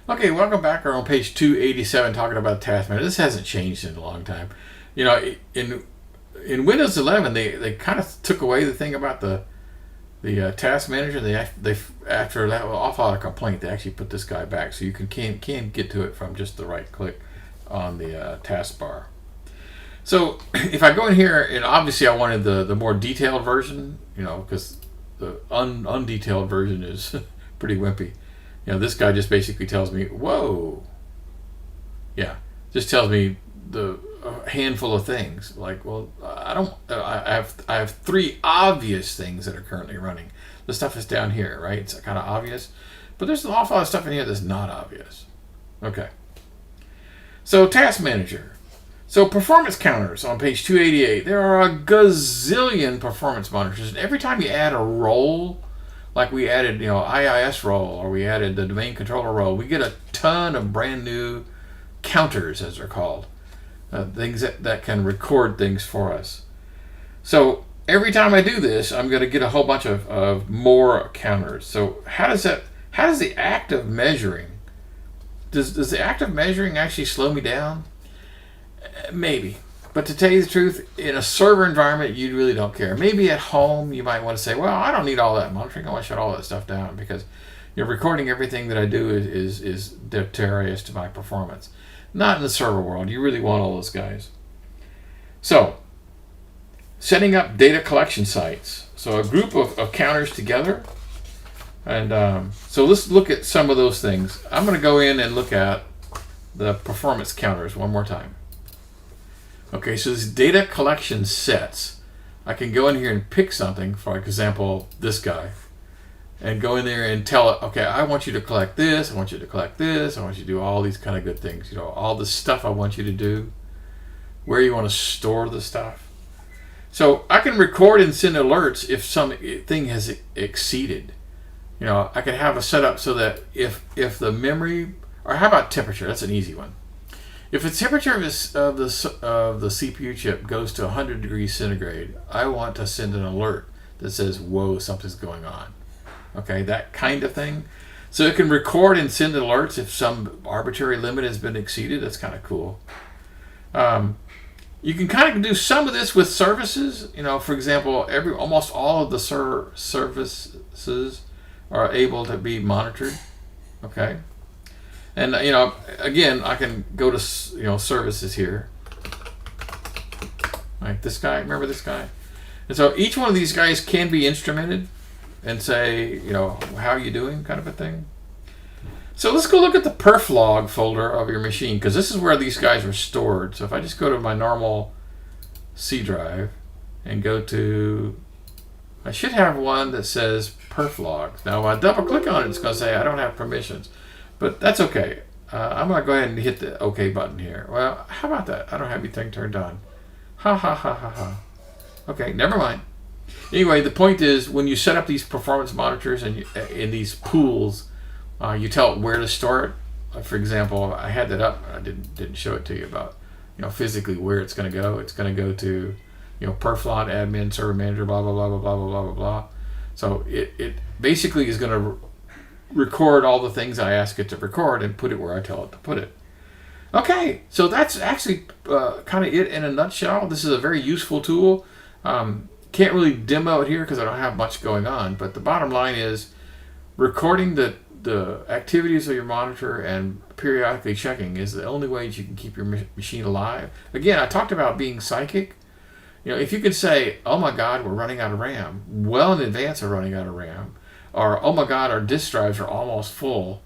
Okay, welcome back. We're on page 287 talking about task manager. This hasn't changed in a long time. You know, in Windows 11, they kind of took away the thing about the task manager. They after that awful lot of complaint, they actually put this guy back, so you can get to it from just the right click on the taskbar. So if I go in here, and obviously I wanted the more detailed version, you know, because the undetailed version is pretty wimpy. You know, this guy just basically tells me, whoa. Yeah, just tells me a handful of things. Like, well, I have three obvious things that are currently running. The stuff is down here, right? It's kind of obvious. But there's an awful lot of stuff in here that's not obvious. Okay. So, task manager. So, performance counters on page 288. There are a gazillion performance monitors. And every time you add a role, like we added, you know, IIS role, or we added the domain controller role, we get a ton of brand new counters, as they're called, things that can record things for us. So every time I do this, I'm going to get a whole bunch of more counters. So how does the act of measuring, does the act of measuring actually slow me down? Maybe. But to tell you the truth, in a server environment, you really don't care. Maybe at home, you might want to say, well, I don't need all that monitoring. I want to shut all that stuff down because recording everything that I do is deleterious to my performance. Not in the server world. You really want all those guys. So, setting up data collection sites. So a group of counters together. And so let's look at some of those things. I'm going to go in and look at the performance counters one more time. Okay, so this data collection sets. I can go in here and pick something, for example, this guy, and go in there and tell it, okay, I want you to collect this, I want you to collect this, I want you to do all these kind of good things, you know, all the stuff I want you to do, where you want to store the stuff. So I can record and send alerts if something has exceeded. You know, I can have a setup so that if the memory, or how about temperature? That's an easy one. If the temperature of the CPU chip goes to 100 degrees centigrade, I want to send an alert that says, whoa, something's going on. Okay, that kind of thing. So it can record and send alerts if some arbitrary limit has been exceeded. That's kind of cool. You can kind of do some of this with services. You know, for example, almost all of the services are able to be monitored. Okay. And, you know, again, I can go to, you know, services here. Like this guy, remember this guy? And so each one of these guys can be instrumented and say, you know, how are you doing, kind of a thing. So let's go look at the perf log folder of your machine, because this is where these guys are stored. So if I just go to my normal C drive and go to, I should have one that says perf logs. Now, when I double click on it, it's going to say I don't have permissions. But that's okay. I'm going to go ahead and hit the OK button here. Well, how about that? I don't have anything turned on. Ha ha ha ha ha. Okay, never mind. Anyway, the point is when you set up these performance monitors and in these pools, you tell it where to store it. For example, I had that up. I didn't show it to you about, you know, physically where it's going to go. It's going to go to, you know, perflot, admin, server manager, blah blah blah blah blah blah blah blah. So it basically is going to record all the things I ask it to record and put it where I tell it to put it. Okay, so that's actually kind of it in a nutshell. This is a very useful tool. Can't really demo it here because I don't have much going on, but the bottom line is recording the activities of your monitor and periodically checking is the only way that you can keep your machine alive. Again, I talked about being psychic. You know, if you can say, oh my God, we're running out of RAM, well in advance of running out of RAM, or, oh my God, our disk drives are almost full.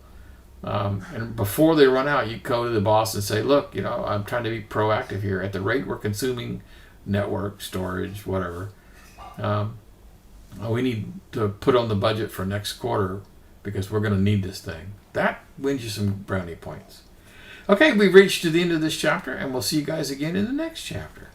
And before they run out, you go to the boss and say, look, you know, I'm trying to be proactive here. At the rate we're consuming network, storage, whatever, we need to put on the budget for next quarter because we're going to need this thing. That wins you some brownie points. Okay, we've reached to the end of this chapter, and we'll see you guys again in the next chapter.